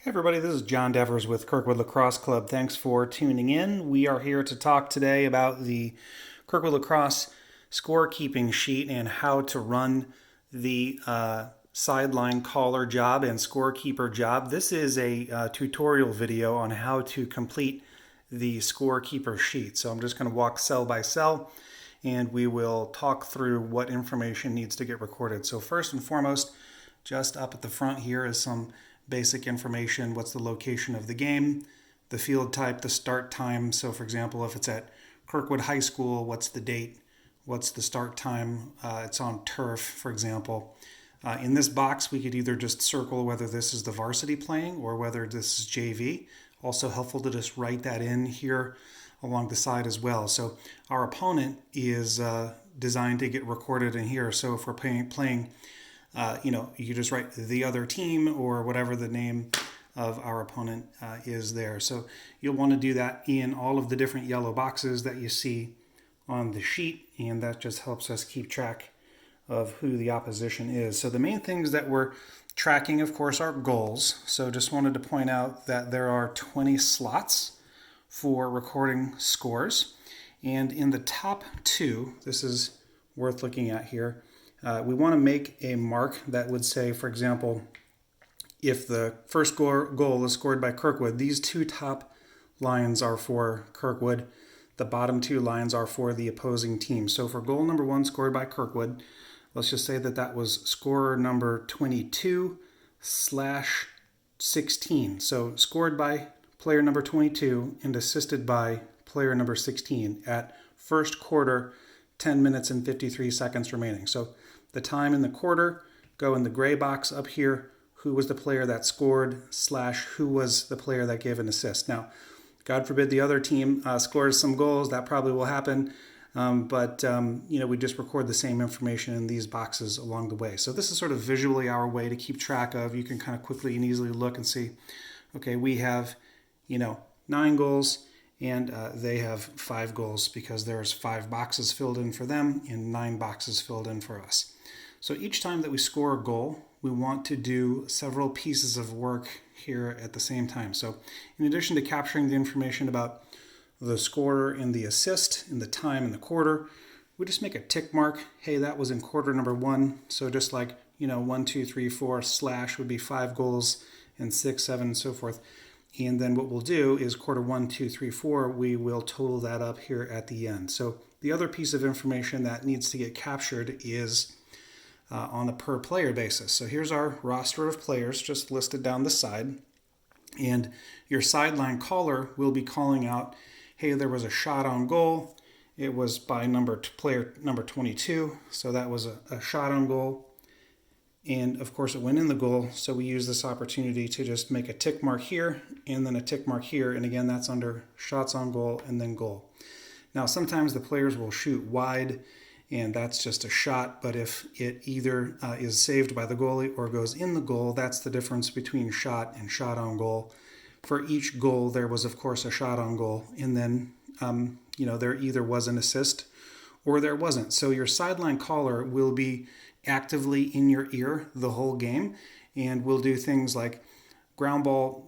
Hey everybody, this is John Devers with Kirkwood Lacrosse Club. Thanks for tuning in. We are here to talk today about the Kirkwood Lacrosse scorekeeping sheet and how to run the sideline caller job and scorekeeper job. This is a tutorial video on how to complete the scorekeeper sheet. So I'm just going to walk cell by cell and we will talk through what information needs to get recorded. So first and foremost, just up at the front here is some basic information. What's the location of the game, the field type, the start time. So for example, if it's at Kirkwood High School, what's the date, what's the start time, it's on turf, for example. In this box, we could either just circle whether this is the varsity playing or whether this is JV. Also helpful to just write that in here along the side as well. So our opponent is designed to get recorded in here. So if we're playing you can just write the other team or whatever the name of our opponent is there. So you'll want to do that in all of the different yellow boxes that you see on the sheet, and that just helps us keep track of who the opposition is. So the main things that we're tracking, of course, are goals. So just wanted to point out that there are 20 slots for recording scores. And in the top two, this is worth looking at here, we want to make a mark that would say, for example, if the first goal is scored by Kirkwood, these two top lines are for Kirkwood. The bottom two lines are for the opposing team. So for goal number 1 scored by Kirkwood, let's just say that that was scorer number 22/16. So scored by player number 22 and assisted by player number 16 at first quarter, 10 minutes and 53 seconds remaining. So the time in the quarter, go in the gray box up here, who was the player that scored / who was the player that gave an assist. Now, God forbid the other team scores some goals, that probably will happen, but we just record the same information in these boxes along the way. So this is sort of visually our way to keep track of. You can kind of quickly and easily look and see, okay, we have 9 goals, and they have 5 goals because there's 5 boxes filled in for them and 9 boxes filled in for us. So each time that we score a goal, we want to do several pieces of work here at the same time. So in addition to capturing the information about the scorer and the assist and the time and the quarter, we just make a tick mark. Hey, that was in quarter number 1. So just like, 1, 2, 3, 4 / would be 5 goals and 6, 7, and so forth. And then what we'll do is quarter 1, 2, 3, 4, we will total that up here at the end. So the other piece of information that needs to get captured is on a per player basis. So here's our roster of players just listed down the side. And your sideline caller will be calling out, hey, there was a shot on goal. It was by player number 22. So that was a shot on goal. And of course it went in the goal, so we use this opportunity to just make a tick mark here and then a tick mark here, and again that's under shots on goal and then goal. Now sometimes the players will shoot wide and that's just a shot, but if it either is saved by the goalie or goes in the goal, that's the difference between shot and shot on goal. For each goal there was of course a shot on goal, and then there either was an assist or there wasn't. So your sideline caller will be actively in your ear the whole game, and we'll do things like ground ball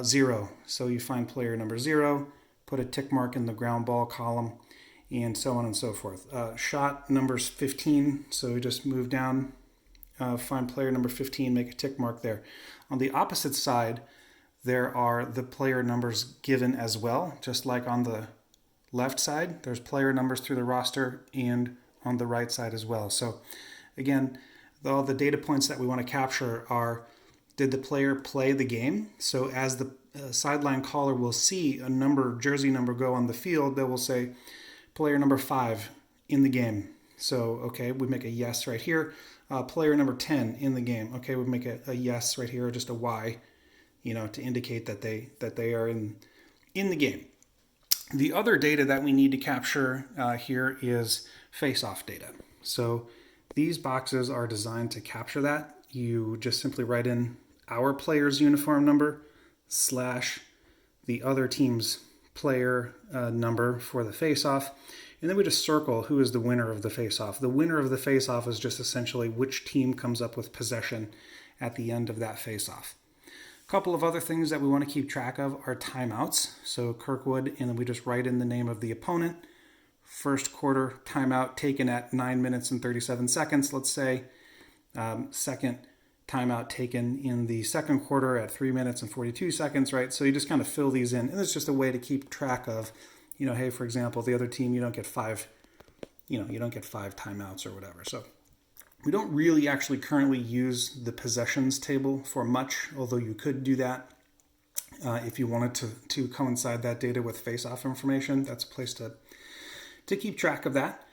0. So you find player number 0, put a tick mark in the ground ball column, and so on and so forth. Shot numbers 15, so we just move down, find player number 15, make a tick mark there. On the opposite side, there are the player numbers given as well, just like on the left side, there's player numbers through the roster, and on the right side as well. So again, all the data points that we want to capture are, did the player play the game? So as the sideline caller will see a jersey number go on the field, they will say player number 5 in the game. So, okay, we make a yes right here. Player number 10 in the game. Okay, we make a yes right here, or just a Y, to indicate that they are in the game. The other data that we need to capture here is face-off data. So these boxes are designed to capture that. You just simply write in our player's uniform number / the other team's player number for the face-off, and then we just circle who is the winner of the face-off. The winner of the face-off is just essentially which team comes up with possession at the end of that face-off. A couple of other things that we want to keep track of are timeouts. So Kirkwood, and then we just write in the name of the opponent. First quarter timeout taken at 9 minutes and 37 seconds, let's say. Second timeout taken in the second quarter at 3 minutes and 42 seconds, right? So you just kind of fill these in, and it's just a way to keep track of, hey, for example, the other team, you don't get five timeouts or whatever. So we don't really actually currently use the possessions table for much, although you could do that if you wanted to coincide that data with face-off information. That's a place to keep track of that.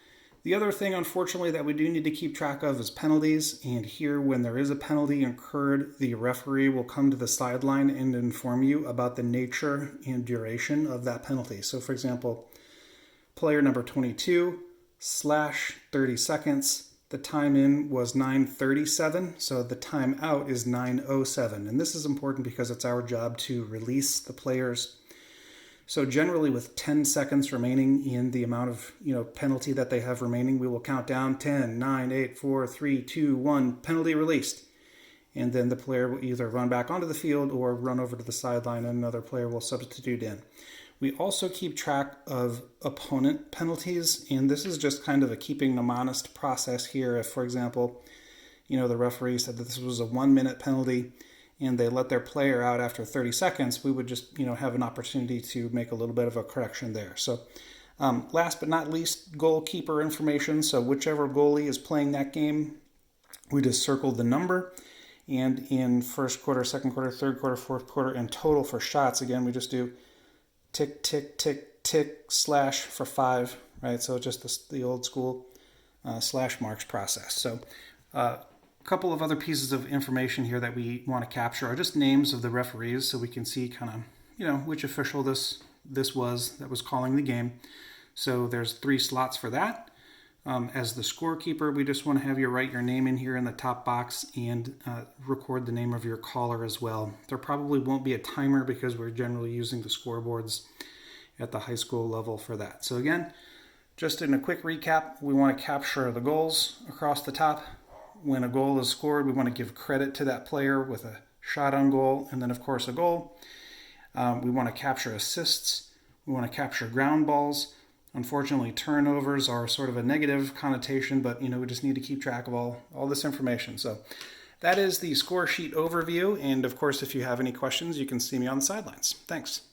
The other thing, unfortunately, that we do need to keep track of is penalties. And here, when there is a penalty incurred, the referee will come to the sideline and inform you about the nature and duration of that penalty. So, for example, player number 22 / 30 seconds. The time in was 9:37, so the time out is 9:07. And this is important because it's our job to release the players. So generally with 10 seconds remaining in the amount of penalty that they have remaining, we will count down 10, 9, 8, 4, 3, 2, 1, penalty released. And then the player will either run back onto the field or run over to the sideline and another player will substitute in. We also keep track of opponent penalties, and this is just kind of a keeping them honest process here. If, for example, the referee said that this was a 1-minute penalty and they let their player out after 30 seconds, we would just, have an opportunity to make a little bit of a correction there. So last but not least, goalkeeper information. So whichever goalie is playing that game, we just circle the number. And in first quarter, second quarter, third quarter, fourth quarter, and total for shots, again, we just do tick, tick, tick, tick, slash for 5, right? So just the old school slash marks process. So a couple of other pieces of information here that we want to capture are just names of the referees, so we can see kind of, which official this was that was calling the game. So there's 3 slots for that. As the scorekeeper, we just want to have you write your name in here in the top box and record the name of your caller as well. There probably won't be a timer because we're generally using the scoreboards at the high school level for that. So again, just in a quick recap, we want to capture the goals across the top. When a goal is scored, we want to give credit to that player with a shot on goal and then, of course, a goal. We want to capture assists. We want to capture ground balls. Unfortunately, turnovers are sort of a negative connotation, but we just need to keep track of all this information. So that is the score sheet overview. And of course, if you have any questions, you can see me on the sidelines. Thanks.